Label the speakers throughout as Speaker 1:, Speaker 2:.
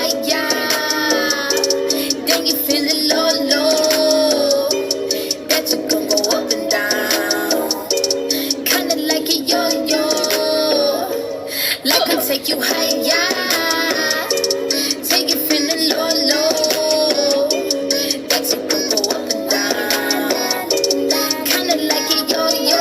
Speaker 1: higher, then you feel it low, low. That you gon' go up and down, kinda like a yo-yo. Like I take you higher, take you feeling low, low. That you gon' go up and down, kinda like a yo-yo.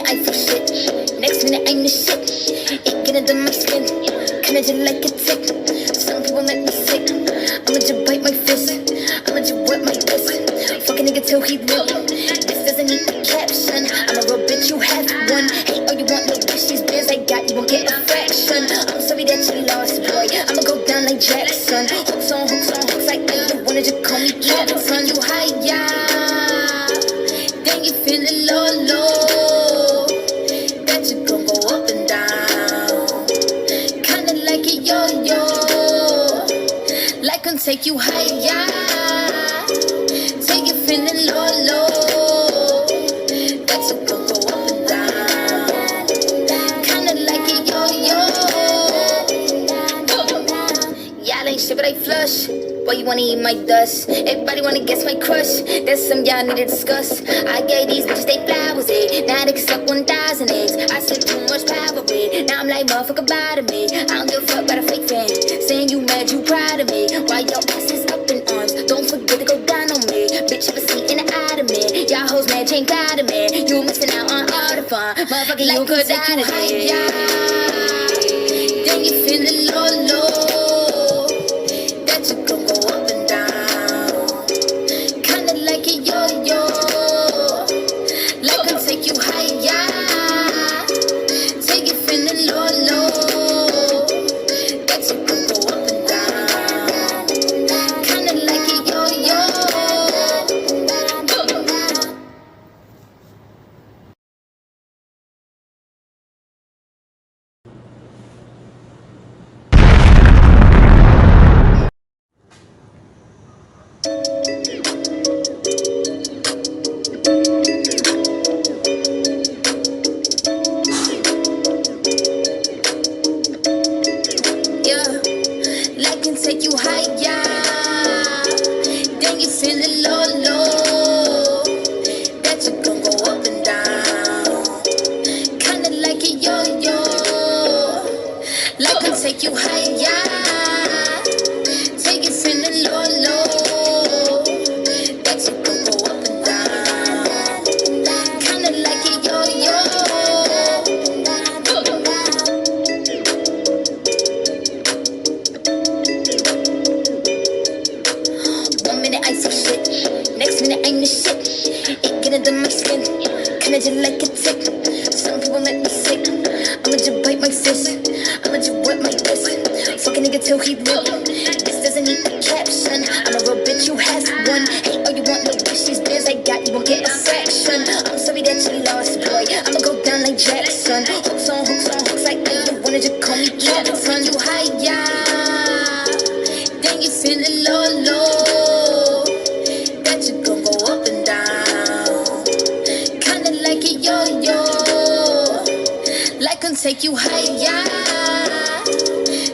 Speaker 1: I feel shit, next minute I'm the shit. It get under my skin, kinda just like a tick. Some people make me sick, I'ma just bite my fist, I'ma just wet my wrist. Fuck a nigga till he lit, this doesn't need a caption. I'm a real bitch, you have one. Hey, all you want, no bitch, these bills I got, you won't get a fraction. I'm sorry that you lost, boy, I'ma go down like Jackson. Hooks on hooks on hooks, like I don't wanna just call me Captain. You higher, then you feeling low, low. You gon' go up and down, kinda like a yo-yo. Like I'll take you higher, take you feeling low, low. That you gon' go up and down, kinda like a yo-yo. Y'all ain't shit but I flush. Boy, you wanna eat my dust. Everybody wanna guess my crush. That's some y'all need to discuss. I gave these bitches they flowers, now they can suck 1,000 eggs. I said too much power, now I'm like, motherfucker, bother me. I don't give a fuck about a fake fan saying you mad, you proud of me. Why your ass is up in arms? Don't forget to go down on me. Bitch, have a seat in the eye of me. Y'all hoes mad, ain't got of me. You missing out on all the fun. Motherfucker, like you could die to me. Then you feeling low, low. That you gon' go up and down, kinda like a yo-yo. Like I'll take you higher, take you feeling low, low. That you gon' go up and down, kinda like a yo-yo. Like and take you higher, then you feeling low, low. That you gon' go up and down, kinda like a yo-yo. Like and take you higher, take you feeling low, low. That you gon' go up and down, kinda like a yo-yo. I feel shit, next minute I'm the shit. It get under my skin, kinda just like a tick. Some people make me sick, I'ma just bite my fist, I'ma just wet my wrist. Fuck a nigga till he lit, this doesn't need a caption. I'm a real bitch, you have one. Hey, all you want, no bitch, these bills I got, you won't get a fraction. I'm sorry that you lost, boy, I'ma go down like Jackson. Hooks on hooks on hooks, like I don't wanna just call me Captain. You higher, then you feeling low, low. You gon' go up and down, kinda like a yo-yo. Like I'll take you higher,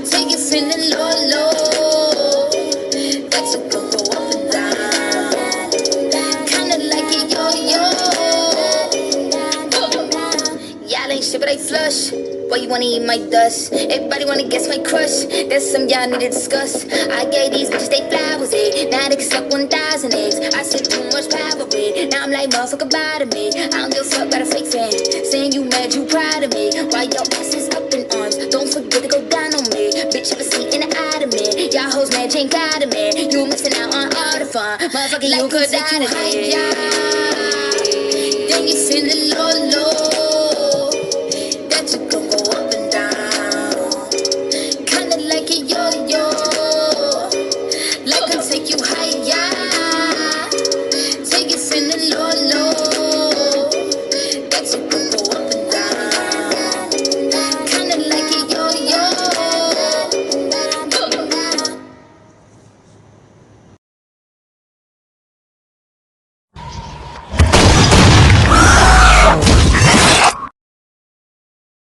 Speaker 1: take you feeling low, low. That you gon' go up and down, kinda like a yo-yo. Y'all ain't shit but I flush. Boy, you wanna eat my dust. Everybody wanna guess my crush. That's some y'all need to discuss. I gave these bitches they flowers, now they can suck 1,000 eggs. I said too much power, now I'm like, motherfucker, bother me. I don't give a fuck about a fake fan saying you mad, you proud of me. Why your ass is up in arms? Don't forget to go down on me. Bitch, have a seat in the eye of me. Y'all hoes mad, ain't got of me. You missing out on all the fun. Motherfucker, like you could die to me.